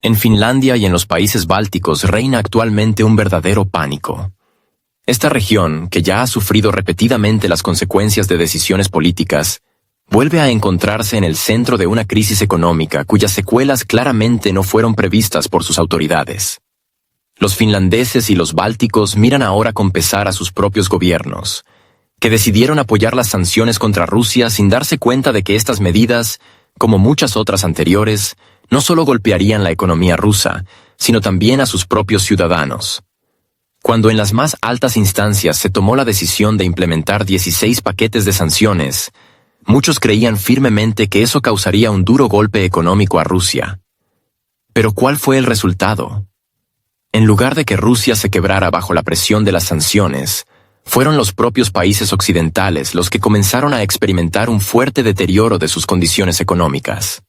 En Finlandia y en los países bálticos reina actualmente un verdadero pánico. Esta región, que ya ha sufrido repetidamente las consecuencias de decisiones políticas, vuelve a encontrarse en el centro de una crisis económica cuyas secuelas claramente no fueron previstas por sus autoridades. Los finlandeses y los bálticos miran ahora con pesar a sus propios gobiernos, que decidieron apoyar las sanciones contra Rusia sin darse cuenta de que estas medidas, como muchas otras anteriores, no solo golpearían la economía rusa, sino también a sus propios ciudadanos. Cuando en las más altas instancias se tomó la decisión de implementar 16 paquetes de sanciones, muchos creían firmemente que eso causaría un duro golpe económico a Rusia. Pero ¿cuál fue el resultado? En lugar de que Rusia se quebrara bajo la presión de las sanciones, fueron los propios países occidentales los que comenzaron a experimentar un fuerte deterioro de sus condiciones económicas.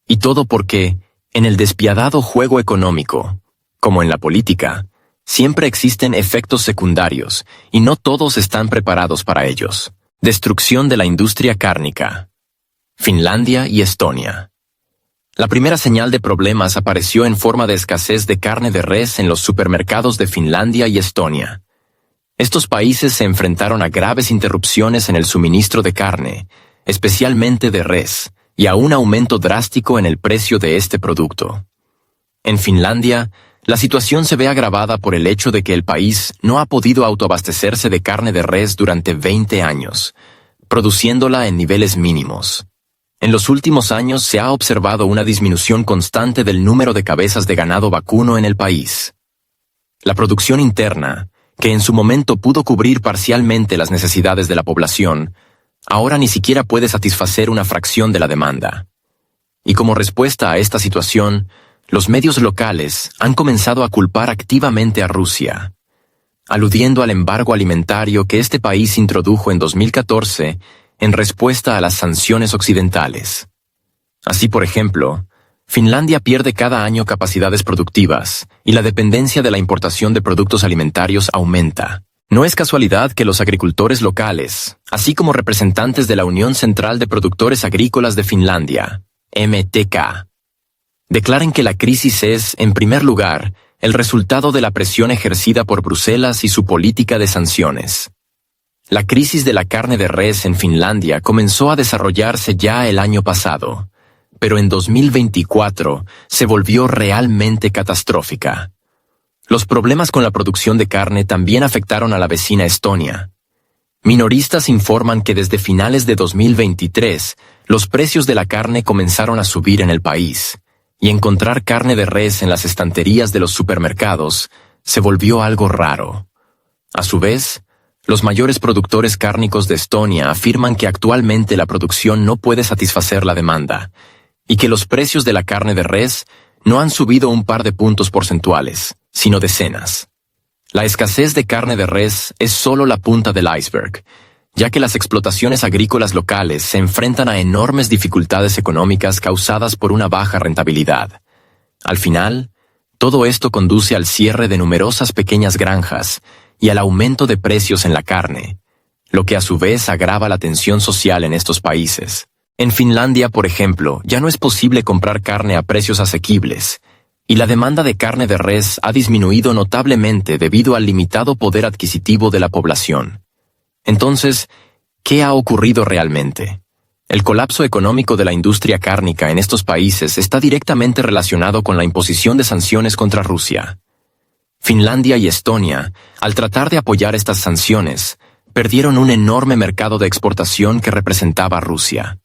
Y todo porque, en el despiadado juego económico, como en la política, siempre existen efectos secundarios y no todos están preparados para ellos. Destrucción de la industria cárnica. Finlandia y Estonia. La primera señal de problemas apareció en forma de escasez de carne de res en los supermercados de Finlandia y Estonia. Estos países se enfrentaron a graves interrupciones en el suministro de carne, especialmente de res, y a un aumento drástico en el precio de este producto. En Finlandia, la situación se ve agravada por el hecho de que el país no ha podido autoabastecerse de carne de res durante 20 años, produciéndola en niveles mínimos. En los últimos años se ha observado una disminución constante del número de cabezas de ganado vacuno en el país. La producción interna, que en su momento pudo cubrir parcialmente las necesidades de la población, ahora ni siquiera puede satisfacer una fracción de la demanda. Y como respuesta a esta situación, los medios locales han comenzado a culpar activamente a Rusia, aludiendo al embargo alimentario que este país introdujo en 2014 en respuesta a las sanciones occidentales. Así, por ejemplo, Finlandia pierde cada año capacidades productivas y la dependencia de la importación de productos alimentarios aumenta. No es casualidad que los agricultores locales, así como representantes de la Unión Central de Productores Agrícolas de Finlandia, MTK, declaren que la crisis es, en primer lugar, el resultado de la presión ejercida por Bruselas y su política de sanciones. La crisis de la carne de res en Finlandia comenzó a desarrollarse ya el año pasado, pero en 2024 se volvió realmente catastrófica. Los problemas con la producción de carne también afectaron a la vecina Estonia. Minoristas informan que desde finales de 2023, los precios de la carne comenzaron a subir en el país, y encontrar carne de res en las estanterías de los supermercados se volvió algo raro. A su vez, los mayores productores cárnicos de Estonia afirman que actualmente la producción no puede satisfacer la demanda, y que los precios de la carne de res no han subido un par de puntos porcentuales, sino decenas. La escasez de carne de res es solo la punta del iceberg, ya que las explotaciones agrícolas locales se enfrentan a enormes dificultades económicas causadas por una baja rentabilidad. Al final, todo esto conduce al cierre de numerosas pequeñas granjas y al aumento de precios en la carne, lo que a su vez agrava la tensión social en estos países. En Finlandia, por ejemplo, ya no es posible comprar carne a precios asequibles, y la demanda de carne de res ha disminuido notablemente debido al limitado poder adquisitivo de la población. Entonces, ¿qué ha ocurrido realmente? El colapso económico de la industria cárnica en estos países está directamente relacionado con la imposición de sanciones contra Rusia. Finlandia y Estonia, al tratar de apoyar estas sanciones, perdieron un enorme mercado de exportación que representaba Rusia.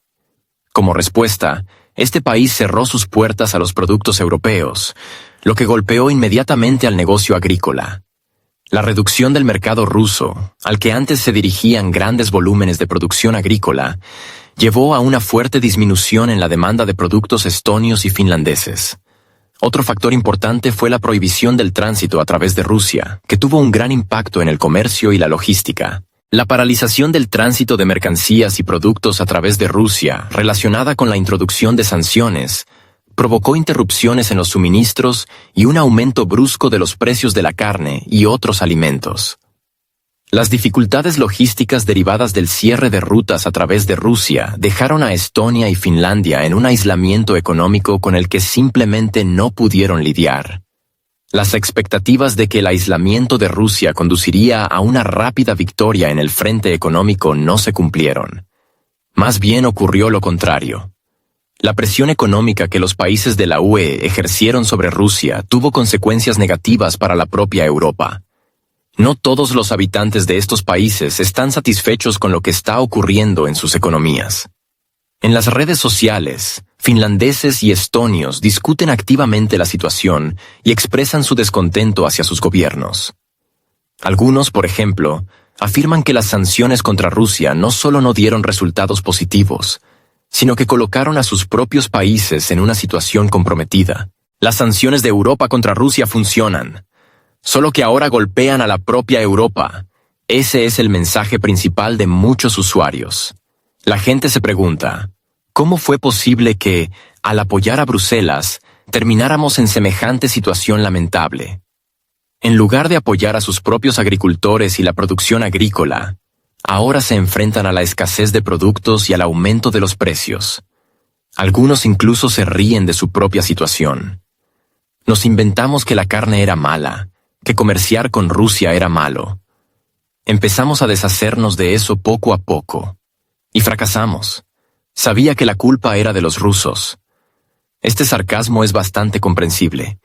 Como respuesta, este país cerró sus puertas a los productos europeos, lo que golpeó inmediatamente al negocio agrícola. La reducción del mercado ruso, al que antes se dirigían grandes volúmenes de producción agrícola, llevó a una fuerte disminución en la demanda de productos estonios y finlandeses. Otro factor importante fue la prohibición del tránsito a través de Rusia, que tuvo un gran impacto en el comercio y la logística. La paralización del tránsito de mercancías y productos a través de Rusia, relacionada con la introducción de sanciones, provocó interrupciones en los suministros y un aumento brusco de los precios de la carne y otros alimentos. Las dificultades logísticas derivadas del cierre de rutas a través de Rusia dejaron a Estonia y Finlandia en un aislamiento económico con el que simplemente no pudieron lidiar. Las expectativas de que el aislamiento de Rusia conduciría a una rápida victoria en el frente económico no se cumplieron. Más bien ocurrió lo contrario. La presión económica que los países de la UE ejercieron sobre Rusia tuvo consecuencias negativas para la propia Europa. No todos los habitantes de estos países están satisfechos con lo que está ocurriendo en sus economías. En las redes sociales, finlandeses y estonios discuten activamente la situación y expresan su descontento hacia sus gobiernos. Algunos, por ejemplo, afirman que las sanciones contra Rusia no solo no dieron resultados positivos, sino que colocaron a sus propios países en una situación comprometida. Las sanciones de Europa contra Rusia funcionan, solo que ahora golpean a la propia Europa. Ese es el mensaje principal de muchos usuarios. La gente se pregunta, ¿cómo fue posible que, al apoyar a Bruselas, termináramos en semejante situación lamentable? En lugar de apoyar a sus propios agricultores y la producción agrícola, ahora se enfrentan a la escasez de productos y al aumento de los precios. Algunos incluso se ríen de su propia situación. Nos inventamos que la carne era mala, que comerciar con Rusia era malo. Empezamos a deshacernos de eso poco a poco. Y fracasamos. Sabía que la culpa era de los rusos. Este sarcasmo es bastante comprensible,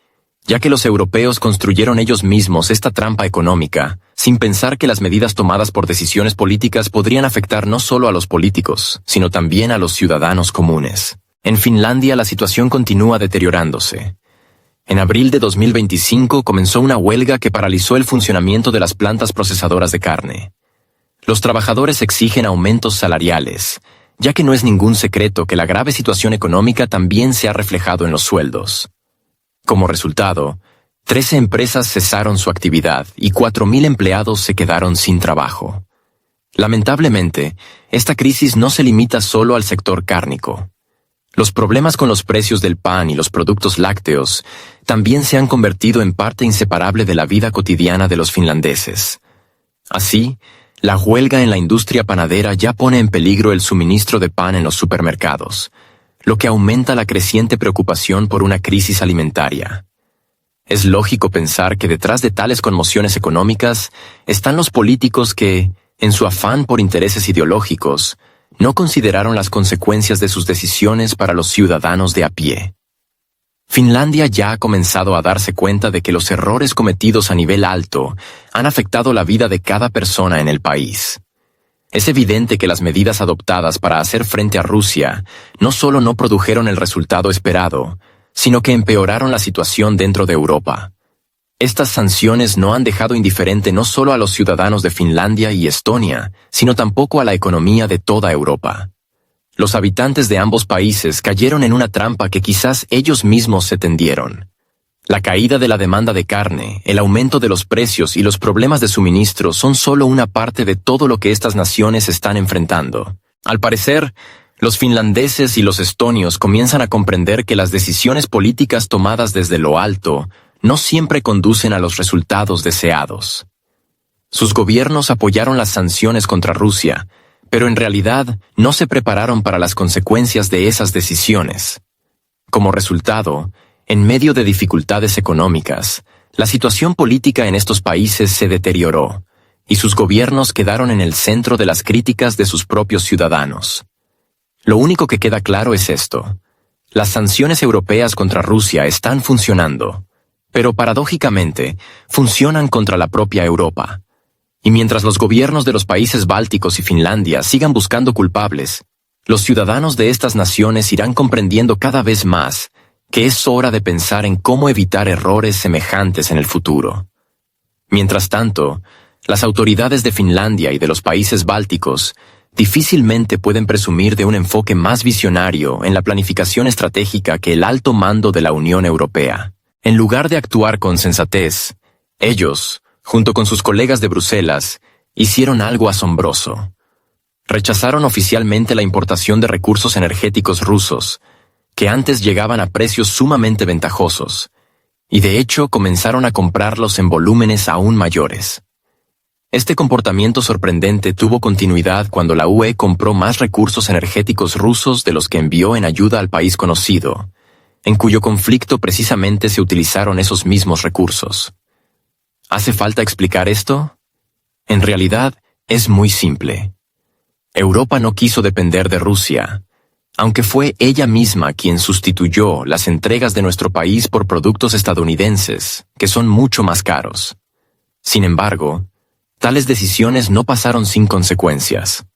ya que los europeos construyeron ellos mismos esta trampa económica, sin pensar que las medidas tomadas por decisiones políticas podrían afectar no solo a los políticos, sino también a los ciudadanos comunes. En Finlandia la situación continúa deteriorándose. En abril de 2025 comenzó una huelga que paralizó el funcionamiento de las plantas procesadoras de carne. Los trabajadores exigen aumentos salariales, ya que no es ningún secreto que la grave situación económica también se ha reflejado en los sueldos. Como resultado, 13 empresas cesaron su actividad y 4.000 empleados se quedaron sin trabajo. Lamentablemente, esta crisis no se limita solo al sector cárnico. Los problemas con los precios del pan y los productos lácteos también se han convertido en parte inseparable de la vida cotidiana de los finlandeses. Así, la huelga en la industria panadera ya pone en peligro el suministro de pan en los supermercados, lo que aumenta la creciente preocupación por una crisis alimentaria. Es lógico pensar que detrás de tales conmociones económicas están los políticos que, en su afán por intereses ideológicos, no consideraron las consecuencias de sus decisiones para los ciudadanos de a pie. Finlandia ya ha comenzado a darse cuenta de que los errores cometidos a nivel alto han afectado la vida de cada persona en el país. Es evidente que las medidas adoptadas para hacer frente a Rusia no solo no produjeron el resultado esperado, sino que empeoraron la situación dentro de Europa. Estas sanciones no han dejado indiferente no solo a los ciudadanos de Finlandia y Estonia, sino tampoco a la economía de toda Europa. Los habitantes de ambos países cayeron en una trampa que quizás ellos mismos se tendieron. La caída de la demanda de carne, el aumento de los precios y los problemas de suministro son solo una parte de todo lo que estas naciones están enfrentando. Al parecer, los finlandeses y los estonios comienzan a comprender que las decisiones políticas tomadas desde lo alto no siempre conducen a los resultados deseados. Sus gobiernos apoyaron las sanciones contra Rusia, pero en realidad no se prepararon para las consecuencias de esas decisiones. Como resultado, en medio de dificultades económicas, la situación política en estos países se deterioró, y sus gobiernos quedaron en el centro de las críticas de sus propios ciudadanos. Lo único que queda claro es esto: las sanciones europeas contra Rusia están funcionando, pero paradójicamente funcionan contra la propia Europa. Y mientras los gobiernos de los países bálticos y Finlandia sigan buscando culpables, los ciudadanos de estas naciones irán comprendiendo cada vez más que es hora de pensar en cómo evitar errores semejantes en el futuro. Mientras tanto, las autoridades de Finlandia y de los países bálticos difícilmente pueden presumir de un enfoque más visionario en la planificación estratégica que el alto mando de la Unión Europea. En lugar de actuar con sensatez, ellos, junto con sus colegas de Bruselas, hicieron algo asombroso. Rechazaron oficialmente la importación de recursos energéticos rusos, que antes llegaban a precios sumamente ventajosos, y de hecho comenzaron a comprarlos en volúmenes aún mayores. Este comportamiento sorprendente tuvo continuidad cuando la UE compró más recursos energéticos rusos de los que envió en ayuda al país conocido, en cuyo conflicto precisamente se utilizaron esos mismos recursos. ¿Hace falta explicar esto? En realidad, es muy simple. Europa no quiso depender de Rusia, aunque fue ella misma quien sustituyó las entregas de nuestro país por productos estadounidenses, que son mucho más caros. Sin embargo, tales decisiones no pasaron sin consecuencias.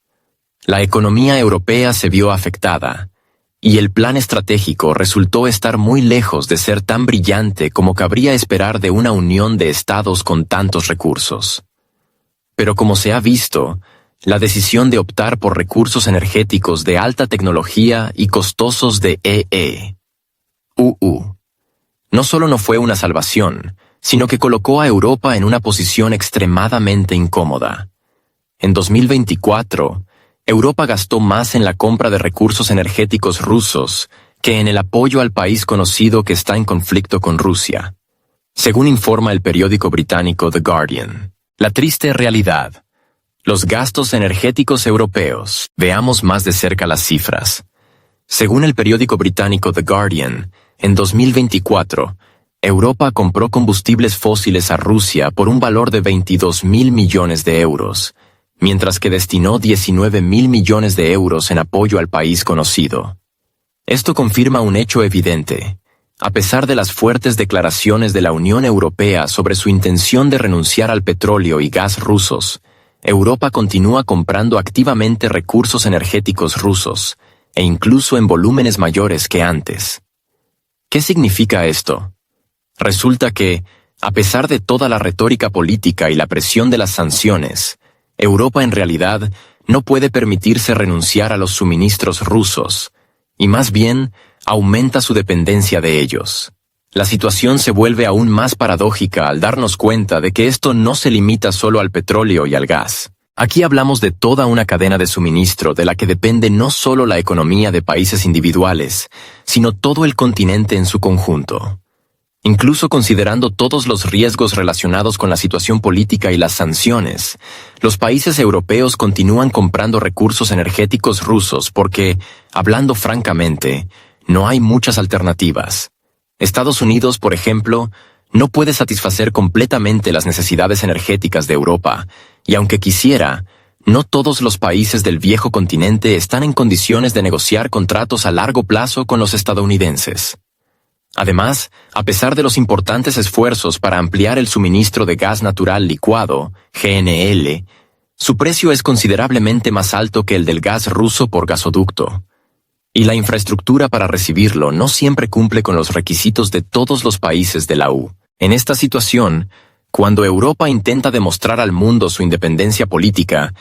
La economía europea se vio afectada, y el plan estratégico resultó estar muy lejos de ser tan brillante como cabría esperar de una unión de estados con tantos recursos. Pero como se ha visto, la decisión de optar por recursos energéticos de alta tecnología y costosos de EUU no solo no fue una salvación, sino que colocó a Europa en una posición extremadamente incómoda. En 2024, Europa gastó más en la compra de recursos energéticos rusos que en el apoyo al país conocido que está en conflicto con Rusia, según informa el periódico británico The Guardian. La triste realidad. Los gastos energéticos europeos. Veamos más de cerca las cifras. Según el periódico británico The Guardian, en 2024, Europa compró combustibles fósiles a Rusia por un valor de 22.000 millones de euros, mientras que destinó 19.000 millones de euros en apoyo al país conocido. Esto confirma un hecho evidente. A pesar de las fuertes declaraciones de la Unión Europea sobre su intención de renunciar al petróleo y gas rusos, Europa continúa comprando activamente recursos energéticos rusos, e incluso en volúmenes mayores que antes. ¿Qué significa esto? Resulta que, a pesar de toda la retórica política y la presión de las sanciones, Europa en realidad no puede permitirse renunciar a los suministros rusos, y más bien aumenta su dependencia de ellos. La situación se vuelve aún más paradójica al darnos cuenta de que esto no se limita solo al petróleo y al gas. Aquí hablamos de toda una cadena de suministro de la que depende no solo la economía de países individuales, sino todo el continente en su conjunto. Incluso considerando todos los riesgos relacionados con la situación política y las sanciones, los países europeos continúan comprando recursos energéticos rusos porque, hablando francamente, no hay muchas alternativas. Estados Unidos, por ejemplo, no puede satisfacer completamente las necesidades energéticas de Europa, y aunque quisiera, no todos los países del viejo continente están en condiciones de negociar contratos a largo plazo con los estadounidenses. Además, a pesar de los importantes esfuerzos para ampliar el suministro de gas natural licuado, GNL, su precio es considerablemente más alto que el del gas ruso por gasoducto. Y la infraestructura para recibirlo no siempre cumple con los requisitos de todos los países de la UE. En esta situación, cuando Europa intenta demostrar al mundo su independencia política,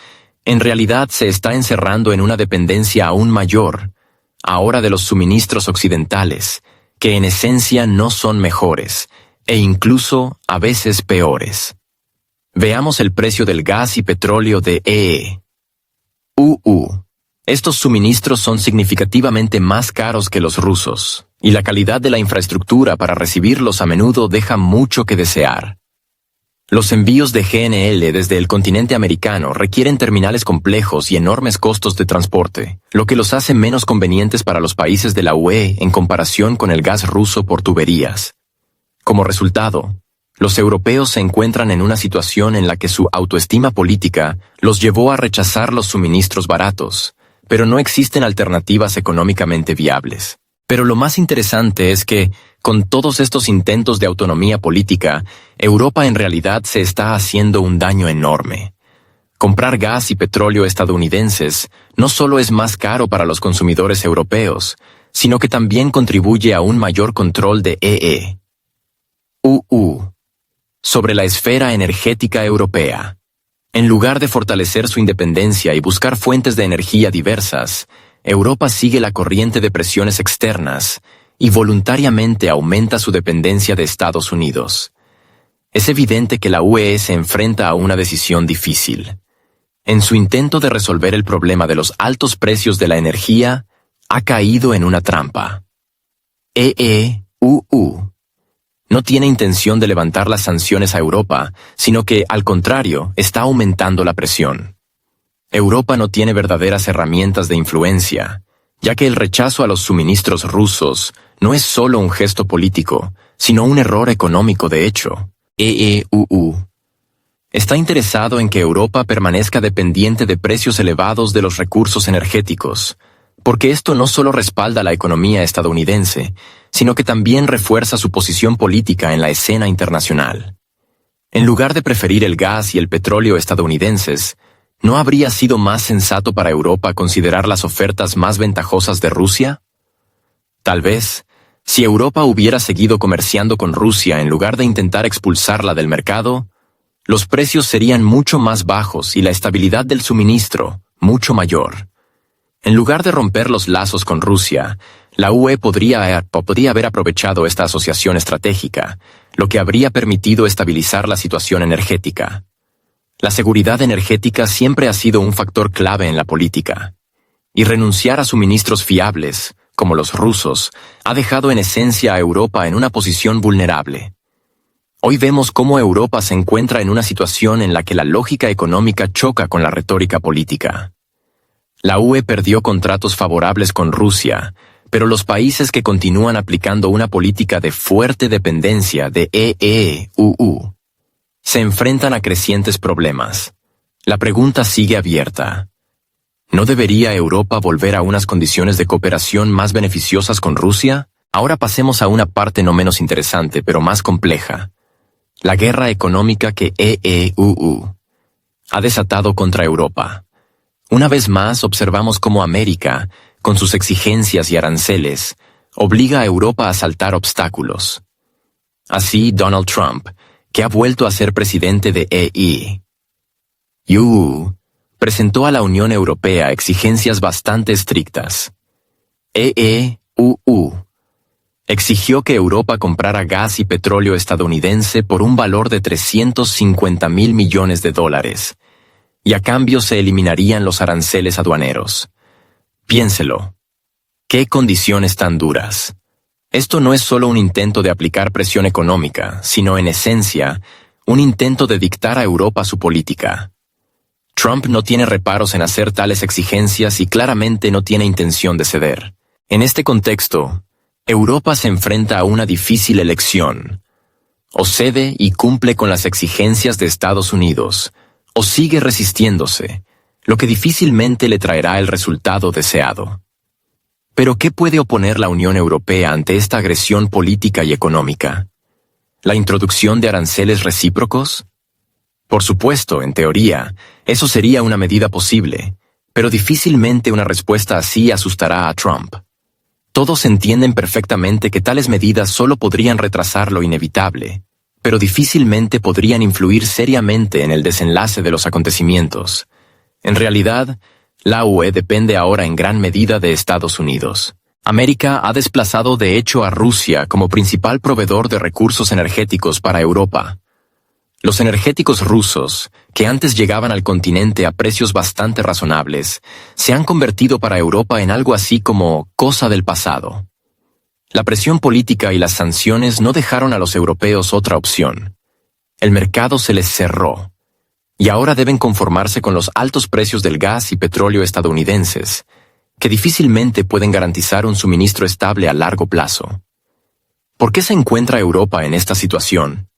en realidad se está encerrando en una dependencia aún mayor, ahora de los suministros occidentales, que en esencia no son mejores, e incluso a veces peores. Veamos el precio del gas y petróleo de EUU. Estos suministros son significativamente más caros que los rusos, y la calidad de la infraestructura para recibirlos a menudo deja mucho que desear. Los envíos de GNL desde el continente americano requieren terminales complejos y enormes costos de transporte, lo que los hace menos convenientes para los países de la UE en comparación con el gas ruso por tuberías. Como resultado, los europeos se encuentran en una situación en la que su autoestima política los llevó a rechazar los suministros baratos, pero no existen alternativas económicamente viables. Pero lo más interesante es que, con todos estos intentos de autonomía política, Europa en realidad se está haciendo un daño enorme. Comprar gas y petróleo estadounidenses no solo es más caro para los consumidores europeos, sino que también contribuye a un mayor control de EUU sobre la esfera energética europea. En lugar de fortalecer su independencia y buscar fuentes de energía diversas, Europa sigue la corriente de presiones externas y voluntariamente aumenta su dependencia de Estados Unidos. Es evidente que la UE se enfrenta a una decisión difícil. En su intento de resolver el problema de los altos precios de la energía, ha caído en una trampa. EUU no tiene intención de levantar las sanciones a Europa, sino que, al contrario, está aumentando la presión. Europa no tiene verdaderas herramientas de influencia, ya que el rechazo a los suministros rusos no es solo un gesto político, sino un error económico de hecho. EEUU está interesado en que Europa permanezca dependiente de precios elevados de los recursos energéticos, porque esto no solo respalda la economía estadounidense, sino que también refuerza su posición política en la escena internacional. En lugar de preferir el gas y el petróleo estadounidenses, ¿no habría sido más sensato para Europa considerar las ofertas más ventajosas de Rusia? Tal vez, si Europa hubiera seguido comerciando con Rusia en lugar de intentar expulsarla del mercado, los precios serían mucho más bajos y la estabilidad del suministro mucho mayor. En lugar de romper los lazos con Rusia, la UE podría haber aprovechado esta asociación estratégica, lo que habría permitido estabilizar la situación energética. La seguridad energética siempre ha sido un factor clave en la política, y renunciar a suministros fiables, como los rusos, ha dejado en esencia a Europa en una posición vulnerable. Hoy vemos cómo Europa se encuentra en una situación en la que la lógica económica choca con la retórica política. La UE perdió contratos favorables con Rusia, pero los países que continúan aplicando una política de fuerte dependencia de EEUU se enfrentan a crecientes problemas. La pregunta sigue abierta. ¿No debería Europa volver a unas condiciones de cooperación más beneficiosas con Rusia? Ahora pasemos a una parte no menos interesante, pero más compleja. La guerra económica que EEUU ha desatado contra Europa. Una vez más observamos cómo América, con sus exigencias y aranceles, obliga a Europa a saltar obstáculos. Así, Donald Trump, que ha vuelto a ser presidente de EEUU, presentó a la Unión Europea exigencias bastante estrictas. EEUU exigió que Europa comprara gas y petróleo estadounidense por un valor de $350.000 millones, y a cambio se eliminarían los aranceles aduaneros. Piénselo. ¿Qué condiciones tan duras? Esto no es solo un intento de aplicar presión económica, sino en esencia, un intento de dictar a Europa su política. Trump no tiene reparos en hacer tales exigencias y claramente no tiene intención de ceder. En este contexto, Europa se enfrenta a una difícil elección. O cede y cumple con las exigencias de Estados Unidos, o sigue resistiéndose, lo que difícilmente le traerá el resultado deseado. Pero ¿qué puede oponer la Unión Europea ante esta agresión política y económica? ¿La introducción de aranceles recíprocos? Por supuesto, en teoría, eso sería una medida posible, pero difícilmente una respuesta así asustará a Trump. Todos entienden perfectamente que tales medidas solo podrían retrasar lo inevitable, pero difícilmente podrían influir seriamente en el desenlace de los acontecimientos. En realidad, la UE depende ahora en gran medida de Estados Unidos. América ha desplazado de hecho a Rusia como principal proveedor de recursos energéticos para Europa. Los energéticos rusos, que antes llegaban al continente a precios bastante razonables, se han convertido para Europa en algo así como cosa del pasado. La presión política y las sanciones no dejaron a los europeos otra opción. El mercado se les cerró, y ahora deben conformarse con los altos precios del gas y petróleo estadounidenses, que difícilmente pueden garantizar un suministro estable a largo plazo. ¿Por qué se encuentra Europa en esta situación?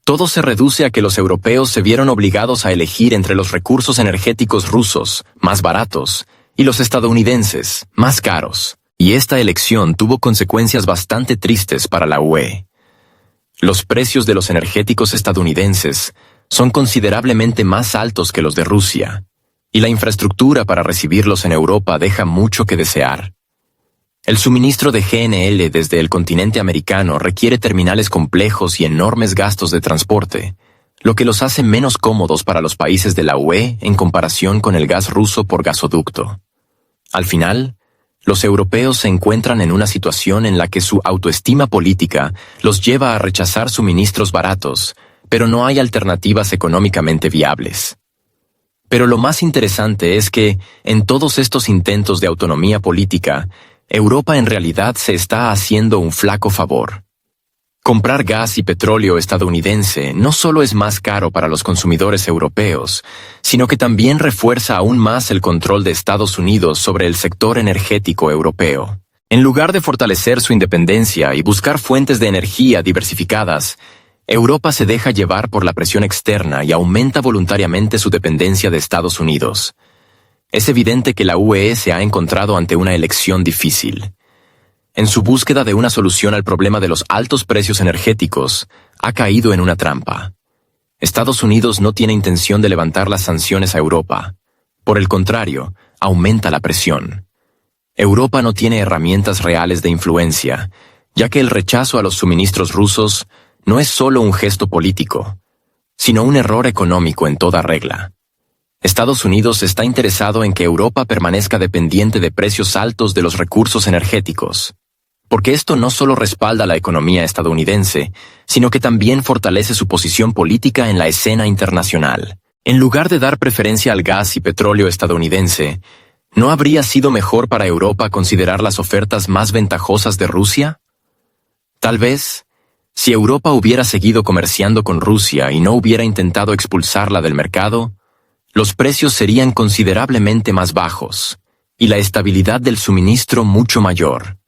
Todo se reduce a que los europeos se vieron obligados a elegir entre los recursos energéticos rusos, más baratos, y los estadounidenses, más caros, y esta elección tuvo consecuencias bastante tristes para la UE. Los precios de los energéticos estadounidenses son considerablemente más altos que los de Rusia, y la infraestructura para recibirlos en Europa deja mucho que desear. El suministro de GNL desde el continente americano requiere terminales complejos y enormes gastos de transporte, lo que los hace menos cómodos para los países de la UE en comparación con el gas ruso por gasoducto. Al final, los europeos se encuentran en una situación en la que su autoestima política los lleva a rechazar suministros baratos, pero no hay alternativas económicamente viables. Pero lo más interesante es que, en todos estos intentos de autonomía política, Europa en realidad se está haciendo un flaco favor. Comprar gas y petróleo estadounidense no solo es más caro para los consumidores europeos, sino que también refuerza aún más el control de Estados Unidos sobre el sector energético europeo. En lugar de fortalecer su independencia y buscar fuentes de energía diversificadas, Europa se deja llevar por la presión externa y aumenta voluntariamente su dependencia de Estados Unidos. Es evidente que la UE se ha encontrado ante una elección difícil. En su búsqueda de una solución al problema de los altos precios energéticos, ha caído en una trampa. Estados Unidos no tiene intención de levantar las sanciones a Europa. Por el contrario, aumenta la presión. Europa no tiene herramientas reales de influencia, ya que el rechazo a los suministros rusos no es solo un gesto político, sino un error económico en toda regla. Estados Unidos está interesado en que Europa permanezca dependiente de precios altos de los recursos energéticos, porque esto no solo respalda la economía estadounidense, sino que también fortalece su posición política en la escena internacional. En lugar de dar preferencia al gas y petróleo estadounidense, ¿no habría sido mejor para Europa considerar las ofertas más ventajosas de Rusia? Tal vez, si Europa hubiera seguido comerciando con Rusia y no hubiera intentado expulsarla del mercado, los precios serían considerablemente más bajos, y la estabilidad del suministro mucho mayor.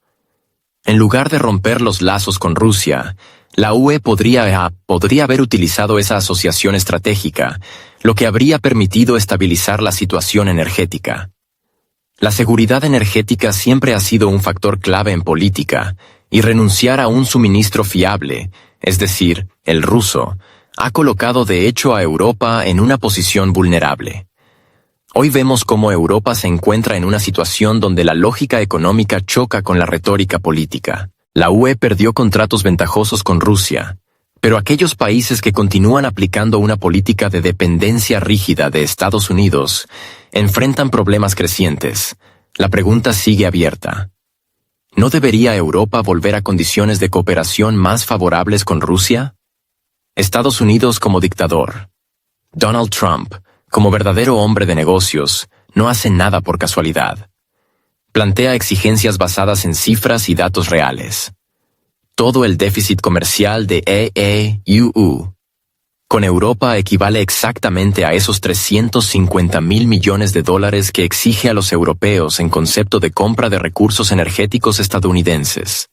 En lugar de romper los lazos con Rusia, la UE podría haber utilizado esa asociación estratégica, lo que habría permitido estabilizar la situación energética. La seguridad energética siempre ha sido un factor clave en política, y renunciar a un suministro fiable, es decir, el ruso, ha colocado de hecho a Europa en una posición vulnerable. Hoy vemos cómo Europa se encuentra en una situación donde la lógica económica choca con la retórica política. La UE perdió contratos ventajosos con Rusia, pero aquellos países que continúan aplicando una política de dependencia rígida de Estados Unidos enfrentan problemas crecientes. La pregunta sigue abierta. ¿No debería Europa volver a condiciones de cooperación más favorables con Rusia? Estados Unidos como dictador. Donald Trump, como verdadero hombre de negocios, no hace nada por casualidad. Plantea exigencias basadas en cifras y datos reales. Todo el déficit comercial de EEUU con Europa equivale exactamente a esos 350.000 millones de dólares que exige a los europeos en concepto de compra de recursos energéticos estadounidenses.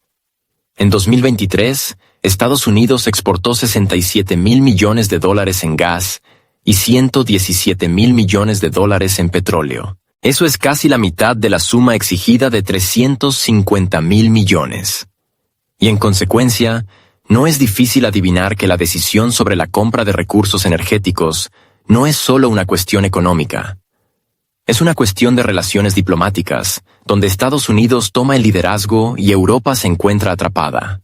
En 2023, Estados Unidos exportó 67.000 millones de dólares en gas y 117.000 millones de dólares en petróleo. Eso es casi la mitad de la suma exigida de 350.000 millones. Y en consecuencia, no es difícil adivinar que la decisión sobre la compra de recursos energéticos no es solo una cuestión económica. Es una cuestión de relaciones diplomáticas, donde Estados Unidos toma el liderazgo y Europa se encuentra atrapada.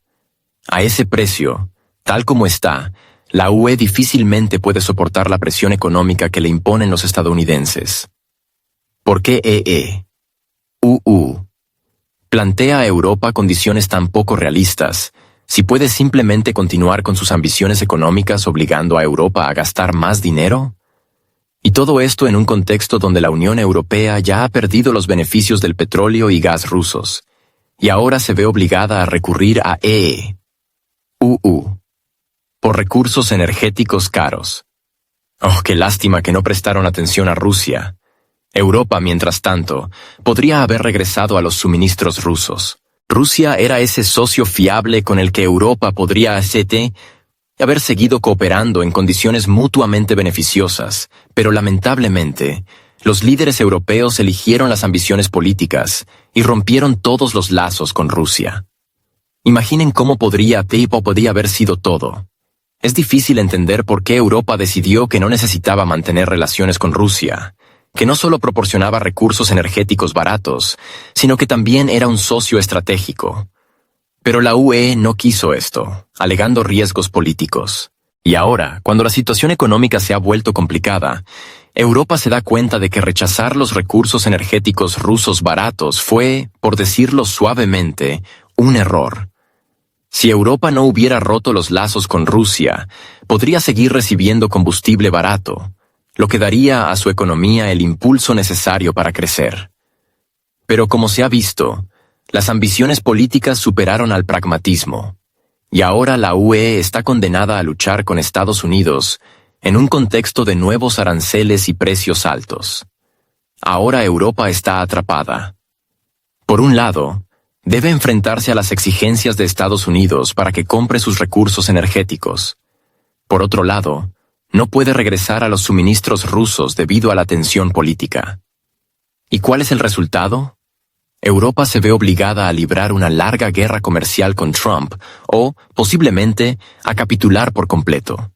A ese precio, tal como está, la UE difícilmente puede soportar la presión económica que le imponen los estadounidenses. ¿Por qué EEUU plantea a Europa condiciones tan poco realistas, si puede simplemente continuar con sus ambiciones económicas obligando a Europa a gastar más dinero? Y todo esto en un contexto donde la Unión Europea ya ha perdido los beneficios del petróleo y gas rusos, y ahora se ve obligada a recurrir a EEUU por recursos energéticos caros. Oh, qué lástima que no prestaron atención a Rusia. Europa, mientras tanto, podría haber regresado a los suministros rusos. Rusia era ese socio fiable con el que Europa podría haber seguido cooperando en condiciones mutuamente beneficiosas, pero lamentablemente, los líderes europeos eligieron las ambiciones políticas y rompieron todos los lazos con Rusia. Imaginen cómo podría haber sido todo. Es difícil entender por qué Europa decidió que no necesitaba mantener relaciones con Rusia, que no solo proporcionaba recursos energéticos baratos, sino que también era un socio estratégico. Pero la UE no quiso esto, alegando riesgos políticos. Y ahora, cuando la situación económica se ha vuelto complicada, Europa se da cuenta de que rechazar los recursos energéticos rusos baratos fue, por decirlo suavemente, un error. Si Europa no hubiera roto los lazos con Rusia, podría seguir recibiendo combustible barato, lo que daría a su economía el impulso necesario para crecer. Pero como se ha visto, las ambiciones políticas superaron al pragmatismo, Y ahora la UE está condenada a luchar con Estados Unidos en un contexto de nuevos aranceles y precios altos. Ahora Europa está atrapada. Por un lado, debe enfrentarse a las exigencias de Estados Unidos para que compre sus recursos energéticos. Por otro lado, no puede regresar a los suministros rusos debido a la tensión política. ¿Y cuál es el resultado? Europa se ve obligada a librar una larga guerra comercial con Trump o, posiblemente, a capitular por completo,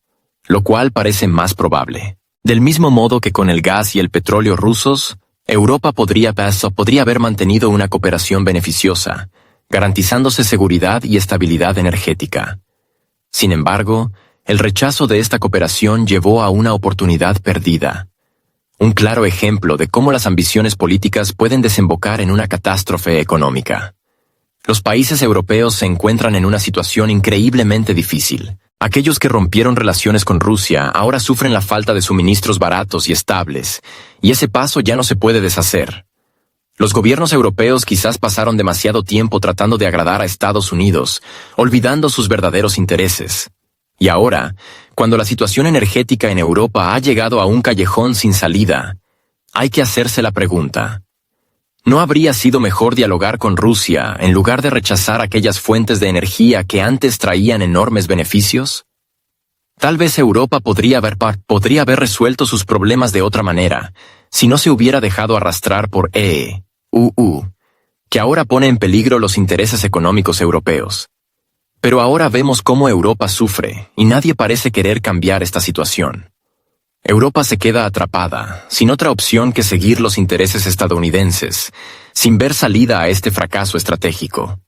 lo cual parece más probable. Del mismo modo que con el gas y el petróleo rusos, Europa podría haber mantenido una cooperación beneficiosa, garantizándose seguridad y estabilidad energética. Sin embargo, el rechazo de esta cooperación llevó a una oportunidad perdida. Un claro ejemplo de cómo las ambiciones políticas pueden desembocar en una catástrofe económica. Los países europeos se encuentran en una situación increíblemente difícil. Aquellos que rompieron relaciones con Rusia ahora sufren la falta de suministros baratos y estables, y ese paso ya no se puede deshacer. Los gobiernos europeos quizás pasaron demasiado tiempo tratando de agradar a Estados Unidos, olvidando sus verdaderos intereses. Y ahora, cuando la situación energética en Europa ha llegado a un callejón sin salida, hay que hacerse la pregunta: ¿no habría sido mejor dialogar con Rusia en lugar de rechazar aquellas fuentes de energía que antes traían enormes beneficios? Tal vez Europa podría haber resuelto sus problemas de otra manera, si no se hubiera dejado arrastrar por EUU, que ahora pone en peligro los intereses económicos europeos. Pero ahora vemos cómo Europa sufre, y nadie parece querer cambiar esta situación. Europa se queda atrapada, sin otra opción que seguir los intereses estadounidenses, sin ver salida a este fracaso estratégico.